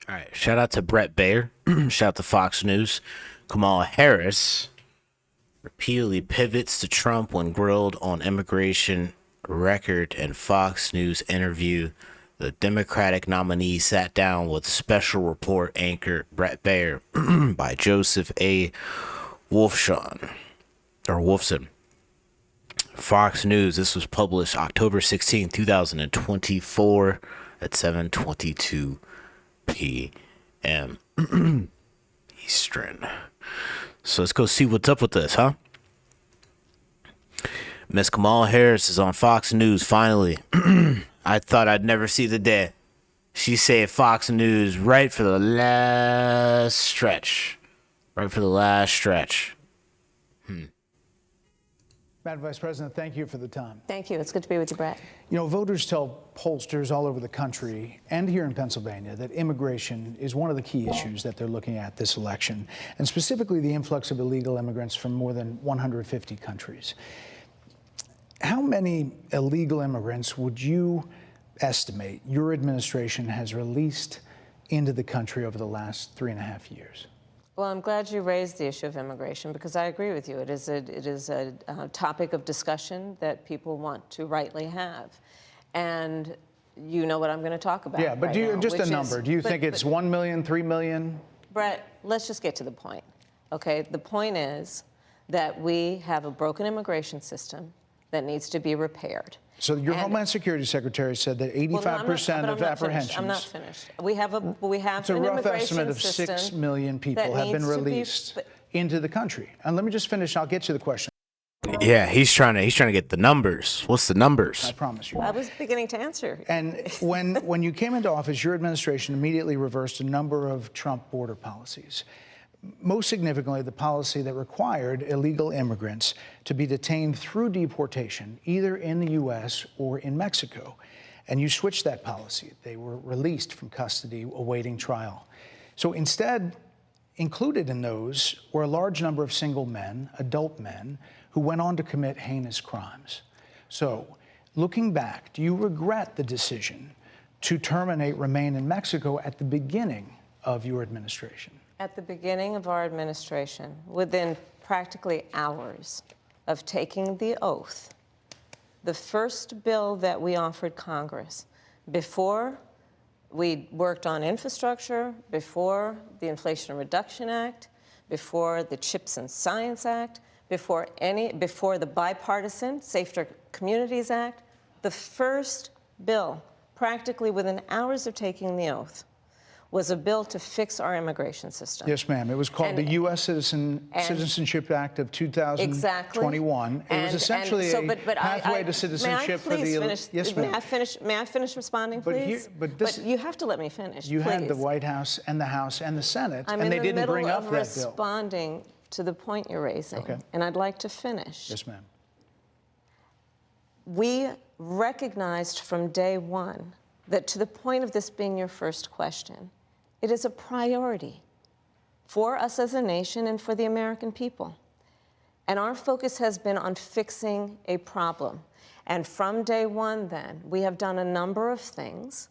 All right. Shout out to Brett Baier. Shout out to Fox News. Kamala Harris repeatedly pivots to Trump when grilled on immigration record and Fox News interview. The Democratic nominee sat down with special report anchor Brett Baier by Joseph A. Wolfson. Fox News. This was published October 16, 2024 at 7:22 p.m. Eastern. So let's go see what's up with this, huh? Miss Kamala Harris is on Fox News finally. I thought I'd never see the day. She said Fox News right for the last stretch. Right for the last stretch. Madam Vice President, thank you for the time. Thank you. It's good to be with you, Brett. You know, voters tell pollsters all over the country and here in Pennsylvania that immigration is one of the key issues that they're looking at this election, and specifically the influx of illegal immigrants from more than 150 countries. How many illegal immigrants would you estimate your administration has released into the country over the last 3.5 years? Well, I'm glad you raised the issue of immigration because I agree with you. It is a topic of discussion that people want to rightly have. And you know what I'm going to talk about. Yeah, but right now, just a number. Do you think it's 1 million, 3 million? Brett, let's just get to the point. Okay, the point is that we have a broken immigration system that needs to be repaired. So your Homeland Security Secretary said that 85% of apprehensions. I'm not finished. We have it's a an rough estimate of system 6 million people have been released into the country. And let me just finish. I'll get to the question. Yeah, he's trying to get the numbers. What's the numbers? I promise you. I was beginning to answer. And when you came into office, your administration immediately reversed a number of Trump border policies. Most significantly, the policy that required illegal immigrants to be detained through deportation, either in the U.S. or in Mexico. And you switched that policy. They were released from custody awaiting trial. So instead, included in those were a large number of single men, adult men, who went on to commit heinous crimes. So, looking back, do you regret the decision to terminate Remain in Mexico at the beginning of your administration? At the beginning of our administration, within practically hours of taking the oath, the first bill that we offered Congress, before we worked on infrastructure, before the Inflation Reduction Act, before the Chips and Science Act, before the bipartisan Safer Communities Act, the first bill, practically within hours of taking the oath, was a bill to fix our immigration system. Yes, ma'am. It was called the U.S. Citizenship Act of 2021. Exactly. It was essentially a pathway to citizenship for the... Finish? Yes, ma'am. May I finish responding, please? But you have to let me finish, You please. had the White House and the House and the Senate, and they didn't bring up that bill. I'm in the middle of responding to the point you're raising, okay, and I'd like to finish. Yes, ma'am. We recognized from day one that, to the point of this being your first question, it is a priority for us as a nation and for the American people. And our focus has been on fixing a problem. And from day one, then, we have done a number of things,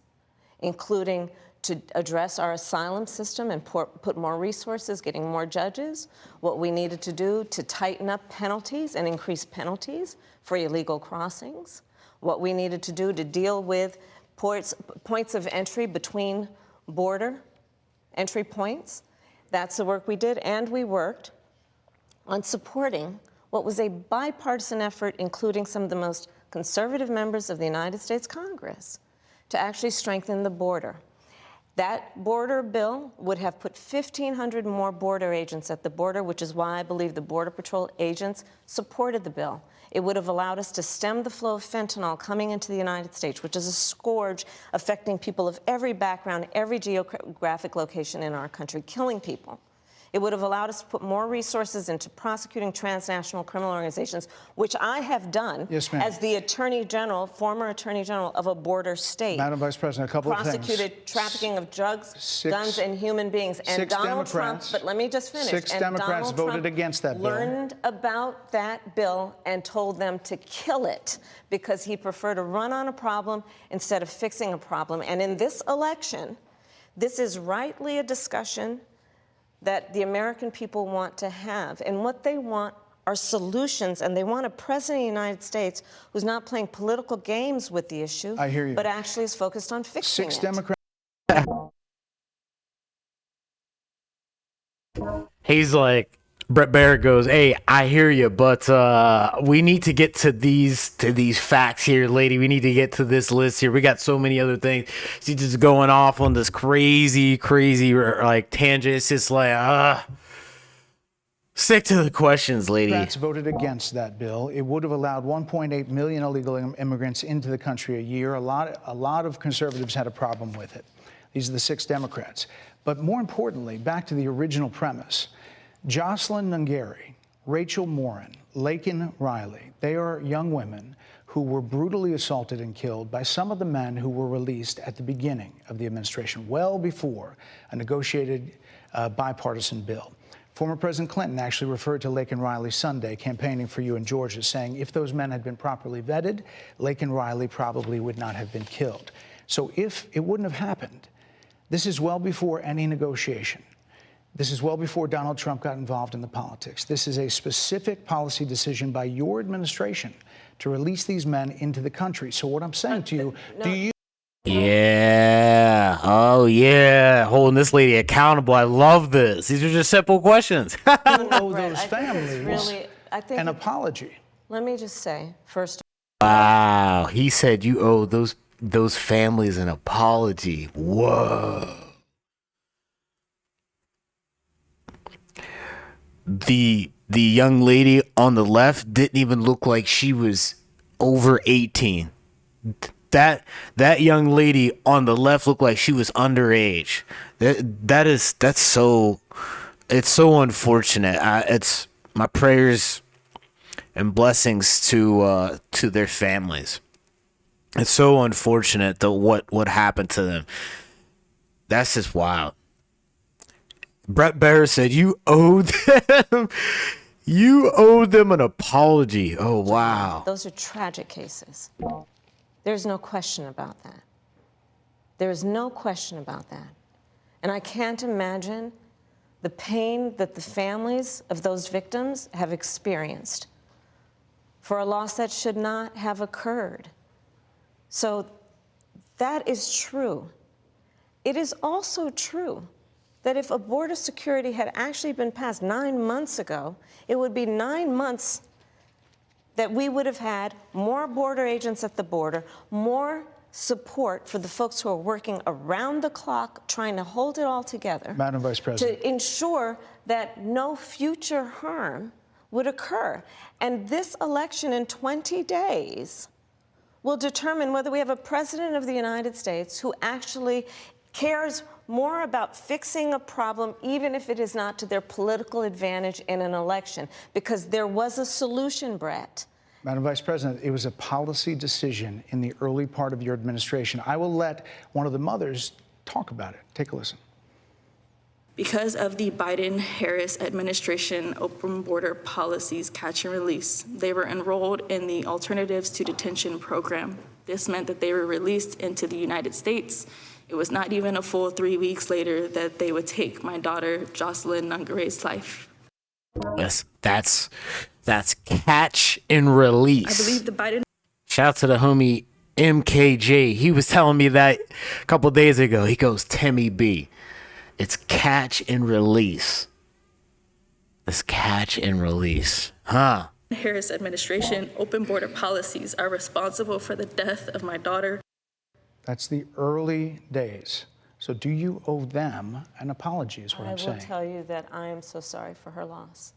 including to address our asylum system and put more resources, getting more judges, what we needed to do to tighten up penalties and increase penalties for illegal crossings, what we needed to do to deal with points of entry between border entry points. That's the work we did, and we worked on supporting what was a bipartisan effort, including some of the most conservative members of the United States Congress, to actually strengthen the border. That border bill would have put 1,500 more border agents at the border, which is why I believe the Border Patrol agents supported the bill. It would have allowed us to stem the flow of fentanyl coming into the United States, which is a scourge affecting people of every background, every geographic location in our country, killing people. It would have allowed us to put more resources into prosecuting transnational criminal organizations, which I have done as the Attorney General, former Attorney General of a border state. Madam Vice President, a couple of things. Prosecuted trafficking of drugs, guns, and human beings. And Donald Trump, but let me just finish. 6 Democrats voted against that bill. Learned about that bill and told them to kill it because he preferred to run on a problem instead of fixing a problem. And in this election, This is rightly a discussion that the American people want to have. And what they want are solutions, and they want a president of the United States who's not playing political games with the issue, I hear you. but actually is focused on fixing Six it. Democrats. He's like, Brett Baier goes, hey, I hear you, but we need to get to these facts here, lady. We need to get to this list here. We got so many other things. She's just going off on this crazy like tangent. It's just like, stick to the questions, lady. Democrats voted against that bill. It would have allowed 1.8 million illegal immigrants into the country a year. A lot of conservatives had a problem with it. These are the 6 Democrats. But more importantly, back to the original premise, Jocelyn Nungari, Rachel Morin, Laken Riley, they are young women who were brutally assaulted and killed by some of the men who were released at the beginning of the administration, well before a negotiated bipartisan bill. Former President Clinton actually referred to Laken Riley Sunday campaigning for you in Georgia, saying if those men had been properly vetted, Laken Riley probably would not have been killed. So if it wouldn't have happened, this is well before any negotiation. This is well before Donald Trump got involved in the politics. This is a specific policy decision by your administration to release these men into the country. So what I'm saying to you, do you... Yeah. Oh, yeah. Holding this lady accountable. I love this. These are just simple questions. owe those families an apology? Let me just say, first, Wow. He said you owe those families an apology. Whoa. The young lady on the left didn't even look like she was over 18. That young lady on the left looked like she was underage. It's so unfortunate. It's my prayers and blessings to their families. It's so unfortunate that what happened to them. That's just wild. Brett Baier said you owe them an apology. Oh, wow. those are tragic cases. There's no question about that. There is no question about that. And I can't imagine the pain that the families of those victims have experienced for a loss that should not have occurred. So that is true. It is also true that if a border security had actually been passed 9 months ago, it would be 9 months that we would have had more border agents at the border, more support for the folks who are working around the clock trying to hold it all together. Madam Vice President. To ensure that no future harm would occur. And this election in 20 days will determine whether we have a president of the United States who actually cares more about fixing a problem, even if it is not to their political advantage in an election, because there was a solution, Brett. Madam Vice President, it was a policy decision in the early part of your administration. I will let one of the mothers talk about it. Take a listen. Because of the Biden-Harris administration open border policies catch and release, they were enrolled in the Alternatives to Detention program. This meant that they were released into the United States. It was not even a full 3 weeks later that they would take my daughter, Jocelyn Nungari's life. Yes, that's catch and release. I believe the Biden... Shout out to the homie MKJ. He was telling me that a couple days ago. He goes, Timmy B. It's catch and release. It's catch and release. Huh? Harris administration open border policies are responsible for the death of my daughter. That's the early days. So do you owe them an apology is what I'm saying. I will tell you that I am so sorry for her loss.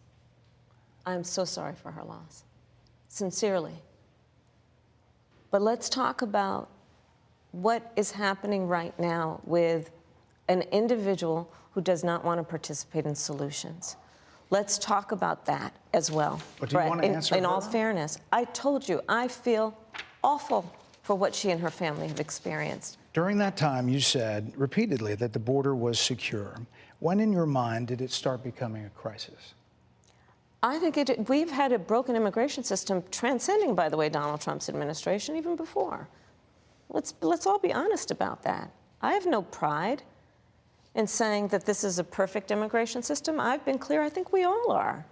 I am so sorry for her loss. Sincerely. But let's talk about what is happening right now with an individual who does not want to participate in solutions. Let's talk about that as well. But do you want to answer in her? all fairness, I told you, I feel awful for what she and her family have experienced. During that time, you said repeatedly that the border was secure. When in your mind did it start becoming a crisis? I think we've had a broken immigration system transcending, by the way, Donald Trump's administration, even before. Let's all be honest about that. I have no pride in saying that this is a perfect immigration system. I've been clear, I think we all are,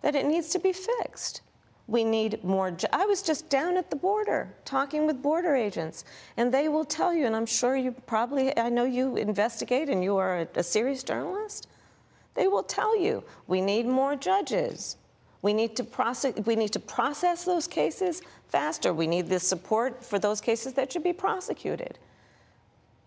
that it needs to be fixed. We need more. I was just down at the border talking with border agents, and they will tell you, and I'm sure you probably, I know you investigate and you are a serious journalist. They will tell you, we need more judges. We need to process those cases faster. We need the support for those cases that should be prosecuted.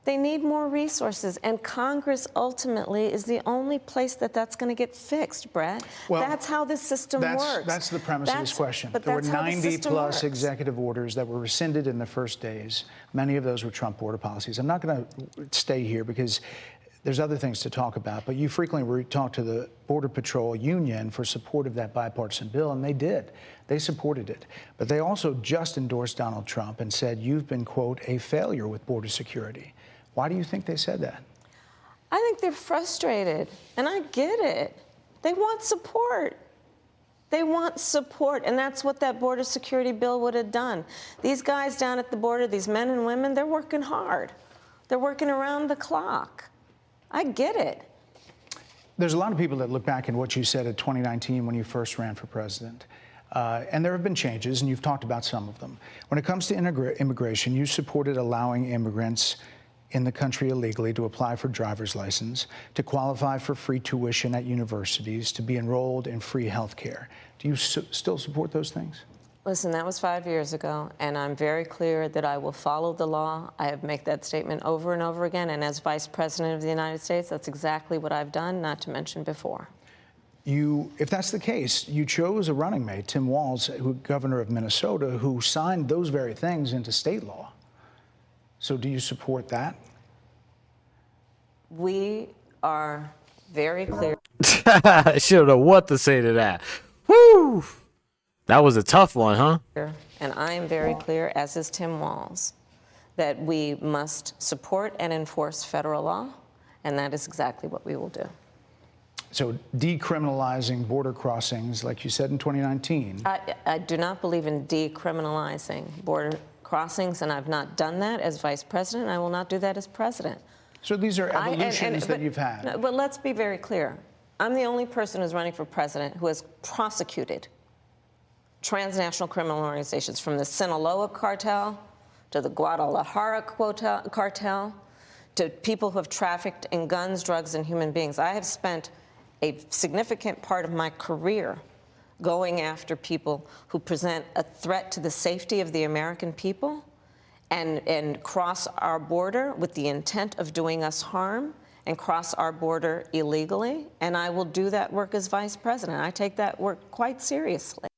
They need more resources, and Congress ultimately is the only place that's going to get fixed, Brett. Well, that's how this system works. That's the premise of this question. But There were that's how the 90 system plus works. executive orders that were rescinded in the first days. Many of those were Trump border policies. I'm not going to stay here because there's other things to talk about, but you frequently talked to the Border Patrol Union for support of that bipartisan bill, and they did. They supported it. But they also just endorsed Donald Trump and said, you've been, quote, a failure with border security. Why do you think they said that? I think they're frustrated, and I get it. They want support. They want support, and that's what that border security bill would have done. These guys down at the border, these men and women, they're working hard. They're working around the clock. I get it. There's a lot of people that look back at what you said in 2019 when you first ran for president. And there have been changes, and you've talked about some of them. When it comes to immigration, you supported allowing immigrants in the country illegally to apply for driver's license, to qualify for free tuition at universities, to be enrolled in free health care. Do you still support those things? Listen, that was 5 years ago, and I'm very clear that I will follow the law. I have made that statement over and over again, and as Vice President of the United States, that's exactly what I've done, not to mention before. If that's the case, you chose a running mate, Tim Walz, governor of Minnesota, who signed those very things into state law. So do you support that? We are very clear. I don't know what to say to that. Woo! That was a tough one, huh? And I am very clear, as is Tim Walz, that we must support and enforce federal law, and that is exactly what we will do. So decriminalizing border crossings, like you said in 2019. I do not believe in decriminalizing border crossings, and I've not done that as vice president, and I will not do that as president. So these are evolutions that you've had. No, but let's be very clear. I'm the only person who's running for president who has prosecuted transnational criminal organizations, from the Sinaloa cartel to the Guadalajara cartel to people who have trafficked in guns, drugs, and human beings. I have spent a significant part of my career going after people who present a threat to the safety of the American people and cross our border with the intent of doing us harm and cross our border illegally. And I will do that work as vice president. I take that work quite seriously.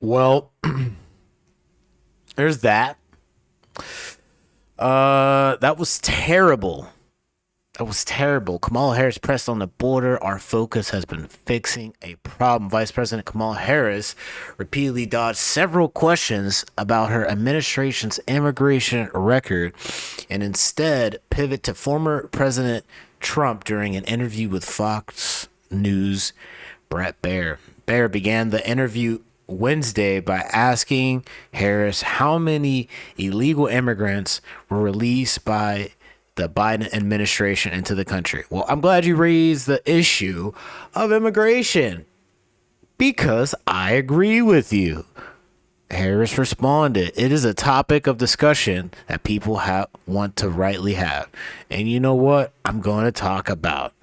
Well, there's that. That was terrible. That was terrible. Kamala Harris pressed on the border. Our focus has been fixing a problem. Vice President Kamala Harris repeatedly dodged several questions about her administration's immigration record and instead pivoted to former President Trump during an interview with Fox News' Brett Baier. Baier began the interview Wednesday by asking Harris how many illegal immigrants were released by the Biden administration into the country. Well, I'm glad you raised the issue of immigration because I agree with you. Harris responded, "It is a topic of discussion that people want to rightly have. And you know what? I'm going to talk about.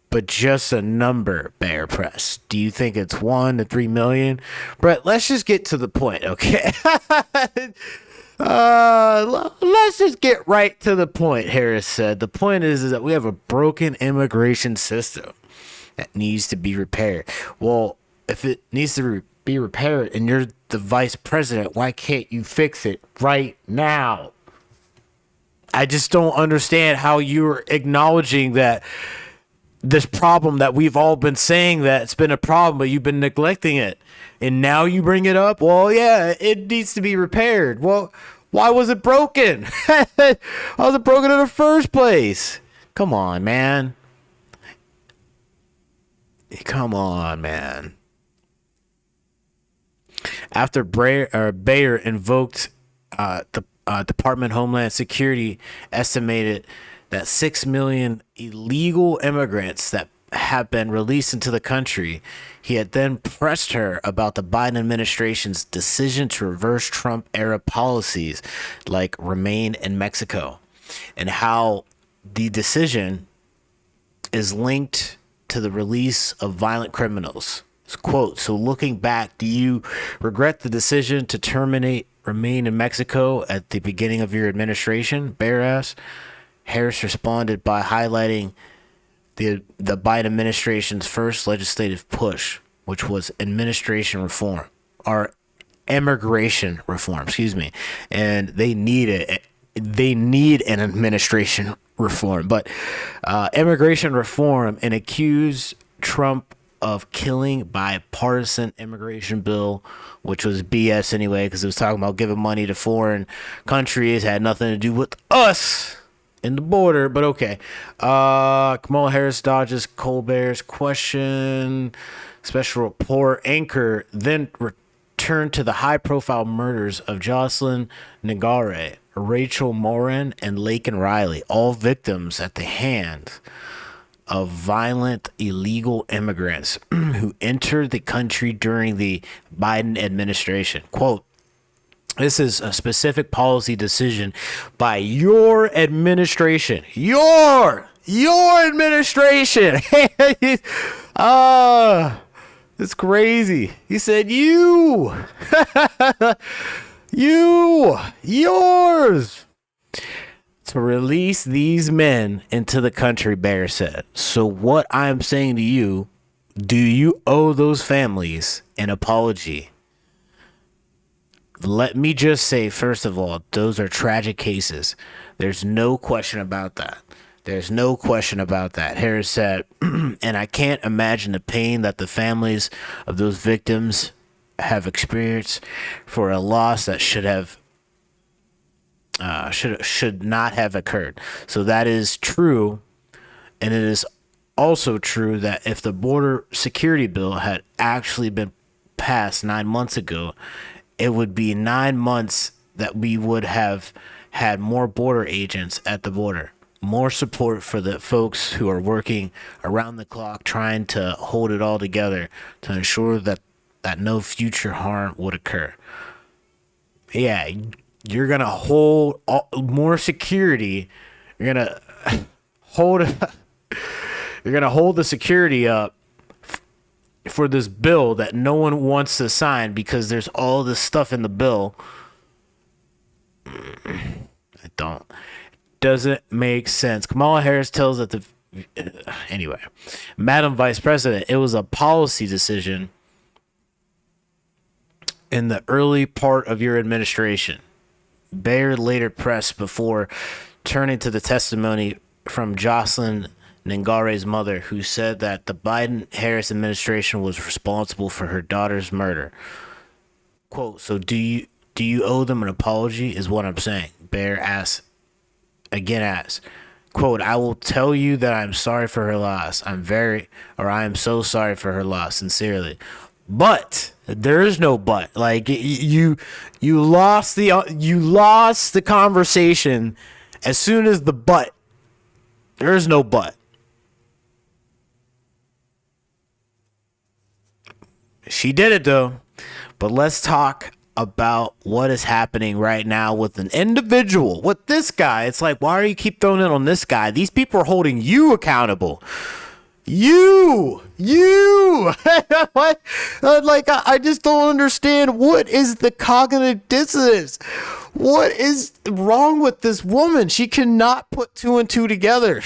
But just a number, Baier press. Do you think it's 1 to 3 million? Brett, let's just get to the point, okay? Let's just get right to the point, Harris said. The point is that we have a broken immigration system that needs to be repaired. Well, if it needs to be repaired and you're the vice president, why can't you fix it right now? I just don't understand how you're acknowledging that this problem that we've all been saying that it's been a problem, but you've been neglecting it. And now you bring it up? Well, yeah, it needs to be repaired. Well, why was it broken? Why was it broken in the first place? Come on, man. Come on, man. After Baier invoked the Department of Homeland Security estimated that 6 million illegal immigrants that have been released into the country, he had then pressed her about the Biden administration's decision to reverse Trump-era policies like remain in Mexico, and how the decision is linked to the release of violent criminals. Quote, so looking back, do you regret the decision to terminate remain in Mexico at the beginning of your administration? Baier asked. Harris responded by highlighting the Biden administration's first legislative push, which was administration reform, or immigration reform, and they need it. They need an administration reform, but immigration reform, and accused Trump of killing bipartisan immigration bill, which was BS anyway, because it was talking about giving money to foreign countries, had nothing to do with us in the border, but okay. Kamala Harris dodges Colbert's question. Special report anchor then returned to the high-profile murders of Jocelyn Ngarre, Rachel Morin, and Laken Riley, all victims at the hands of violent illegal immigrants who entered the country during the Biden administration. Quote, this is a specific policy decision by your administration. Your administration. It's crazy. He said you. Yours. To release these men into the country, Baier said. So what I'm saying to you, do you owe those families an apology? Let me just say, first of all, those are tragic cases. There's no question about that. Harris said, and I can't imagine the pain that the families of those victims have experienced for a loss that should not have occurred. So that is true, and it is also true that if the border security bill had actually been passed 9 months ago, it would be 9 months that we would have had more border agents at the border, more support for the folks who are working around the clock trying to hold it all together to ensure that no future harm would occur. Yeah, you're going to hold more security. You're going to hold the security up for this bill that no one wants to sign because there's all this stuff in the bill. Doesn't make sense. Kamala Harris tells that anyway, Madam Vice President, it was a policy decision in the early part of your administration. Baier later pressed before turning to the testimony from Jocelyn Ngarre's mother, who said that the Biden-Harris administration was responsible for her daughter's murder. Quote, so do you owe them an apology is what I'm saying. Baier asks, quote, I will tell you that I'm sorry for her loss. I am so sorry for her loss, sincerely. But there is no but. Like you lost the conversation as soon as the but. There is no but. She did it though. But let's talk about what is happening right now with an individual, with this guy. It's like, why do you keep throwing it on this guy? These people are holding you accountable. You what? Like, I just don't understand. What is the cognitive dissonance? What is wrong with this woman? She cannot put two and two together.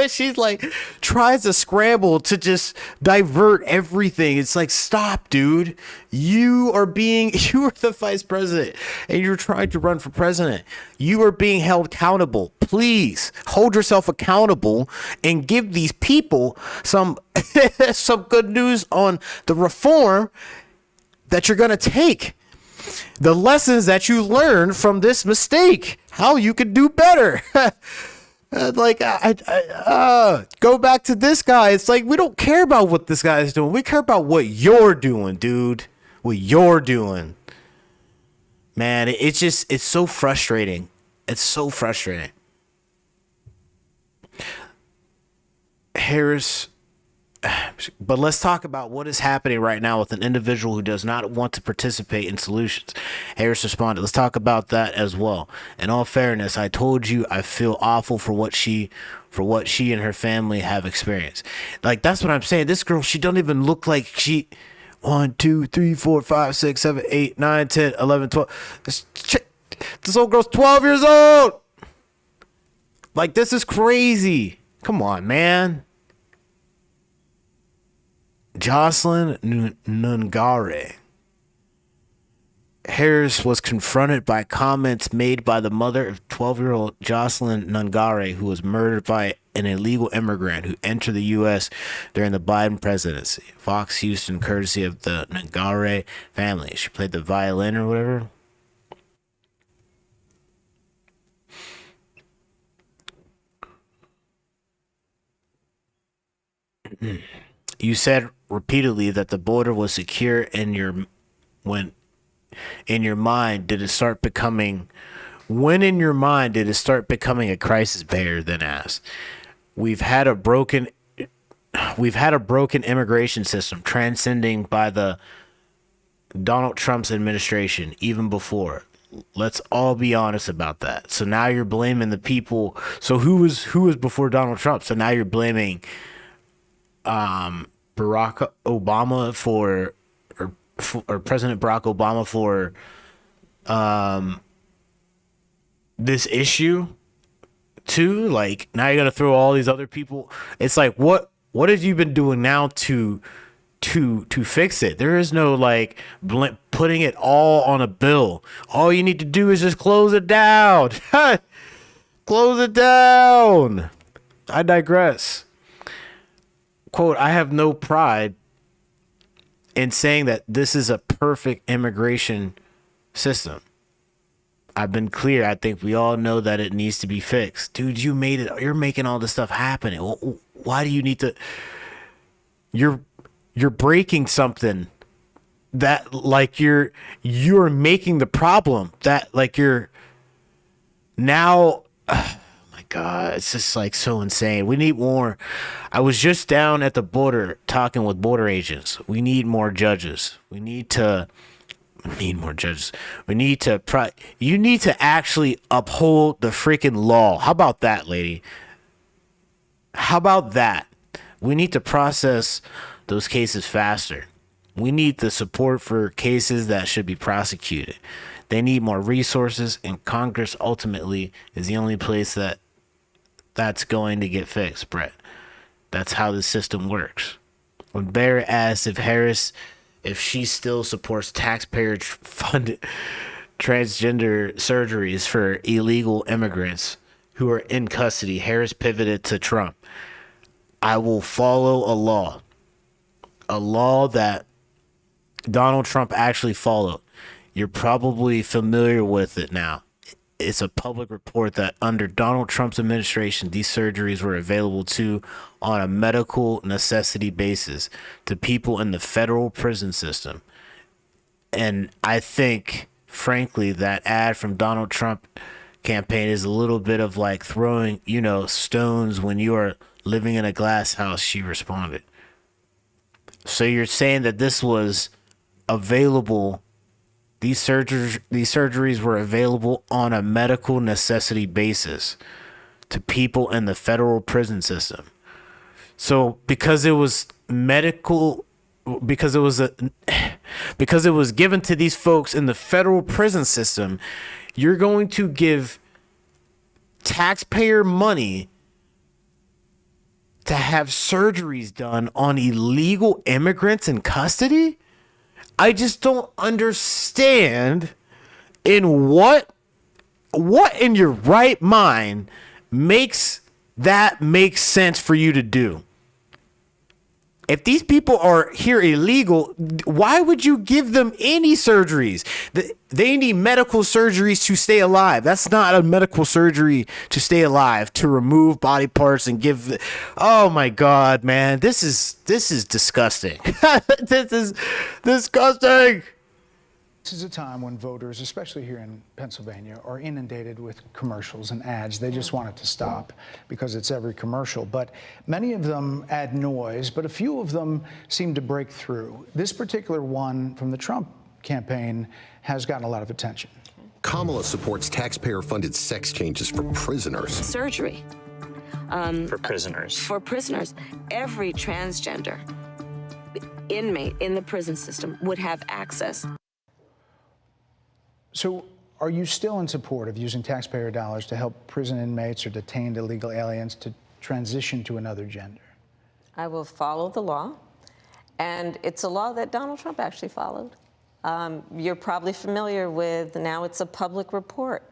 She's like, tries to scramble to just divert everything. It's like, stop, dude. You are the vice president and you're trying to run for president. You are being held accountable. Please hold yourself accountable and give these people some good news on the reform that you're going to take. The lessons that you learned from this mistake, how you could do better. Go back to this guy. It's like, we don't care about what this guy is doing. We care about what you're doing, dude. What you're doing. Man, it's so frustrating. It's so frustrating. Harris, but let's talk about what is happening right now with an individual who does not want to participate in solutions. Harris responded. Let's talk about that as well. In all fairness, I told you I feel awful for what she and her family have experienced. Like, that's what I'm saying. This girl, she don't even look like she 1, 2, 3, 4, 5, 6, 7, 8, 9, 10, 11, 12. This old girl's 12 years old. Like, this is crazy. Come on, man. Jocelyn Nungare. Harris was confronted by comments made by the mother of 12-year-old Jocelyn Nungare, who was murdered by an illegal immigrant who entered the U.S. during the Biden presidency. Fox Houston, courtesy of the Nungare family. She played the violin or whatever. You said repeatedly that the border was secure in your mind did it start becoming a crisis? Baier then asked. We've had a broken immigration system transcending by the Donald Trump's administration even before. Let's all be honest about that. So now you're blaming the people. So who was before Donald Trump? So now you're blaming Barack Obama for President Barack Obama for this issue too. Like, now you're gonna throw all these other people. It's like, what have you been doing now to fix it? There is no like putting it all on a bill. All you need to do is just close it down. Close it down. I digress. Quote, I have no pride in saying that this is a perfect immigration system. I've been clear. I think we all know that it needs to be fixed. Dude, you made it. You're making all this stuff happen. Why do you need to? You're breaking something that, like, you're making the problem that, like, you're now. God, it's just like so insane. We need more. I was just down at the border talking with border agents. We need more judges. We need more judges. You need to actually uphold the freaking law. How about that, lady? How about that? We need to process those cases faster. We need the support for cases that should be prosecuted. They need more resources, and Congress ultimately is the only place that's going to get fixed, Brett. That's how the system works. When Baier asked if she still supports taxpayer-funded transgender surgeries for illegal immigrants who are in custody, Harris pivoted to Trump. I will follow a law that Donald Trump actually followed. You're probably familiar with it now. It's a public report that under Donald Trump's administration, these surgeries were available on a medical necessity basis to people in the federal prison system. And I think, frankly, that ad from Donald Trump campaign is a little bit of like throwing, stones when you are living in a glass house, she responded. So you're saying that this was available. These surgeries were available on a medical necessity basis to people in the federal prison system. So because it was given to these folks in the federal prison system, you're going to give taxpayer money to have surgeries done on illegal immigrants in custody? I just don't understand in what in your right mind makes that make sense for you to do. If these people are here illegal, why would you give them any surgeries? They need medical surgeries to stay alive. That's not a medical surgery to stay alive, to remove body parts and give. Oh my God, man, this is disgusting. This is disgusting. This is a time when voters, especially here in Pennsylvania, are inundated with commercials and ads. They just want it to stop because it's every commercial. But many of them add noise, but a few of them seem to break through. This particular one from the Trump campaign has gotten a lot of attention. Kamala supports taxpayer-funded sex changes for prisoners. Surgery. For prisoners. For prisoners. Every transgender inmate in the prison system would have access. So are you still in support of using taxpayer dollars to help prison inmates or detained illegal aliens to transition to another gender? I will follow the law, and it's a law that Donald Trump actually followed. You're probably familiar with, now it's a public report,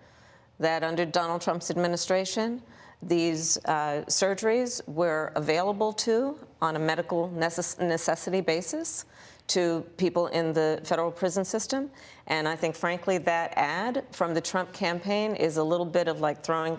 that under Donald Trump's administration, these surgeries were available on a medical necessity basis to people in the federal prison system. And I think, frankly, that ad from the Trump campaign is a little bit of like throwing,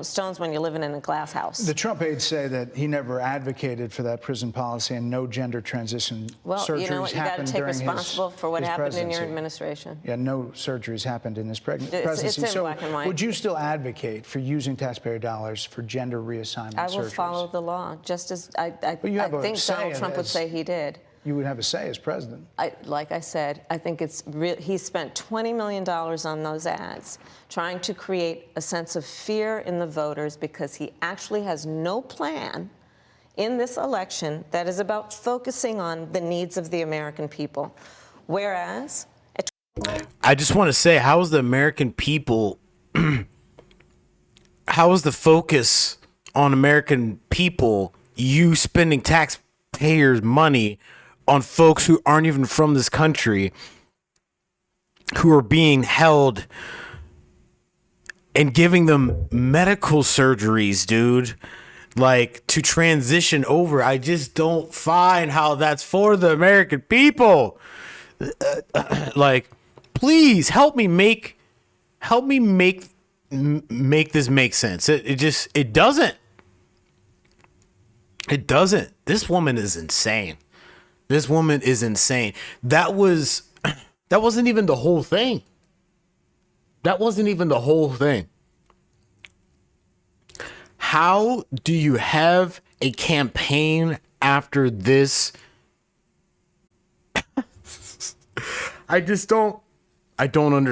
stones when you're living in a glass house. The Trump aides say that he never advocated for that prison policy and no gender transition surgeries you know what? You got to take responsible for what happened in your administration. Yeah, no surgeries happened in his presidency. It's in black and white. Would you still advocate for using taxpayer dollars for gender reassignment surgeries? I will follow the law, just as I think Donald Trump would say he did. You would have a say as president. Like I said, I think he spent $20 million on those ads trying to create a sense of fear in the voters because he actually has no plan in this election that is about focusing on the needs of the American people. Whereas... I just want to say, how is the American people... how is the focus on American people, you spending taxpayers' money on folks who aren't even from this country, who are being held and giving them medical surgeries, dude, like to transition over? I just don't find how that's for the American people. Like, please help me make this make sense. It doesn't. It doesn't. This woman is insane. This woman is insane. That wasn't even the whole thing. That wasn't even the whole thing. How do you have a campaign after this? I don't understand.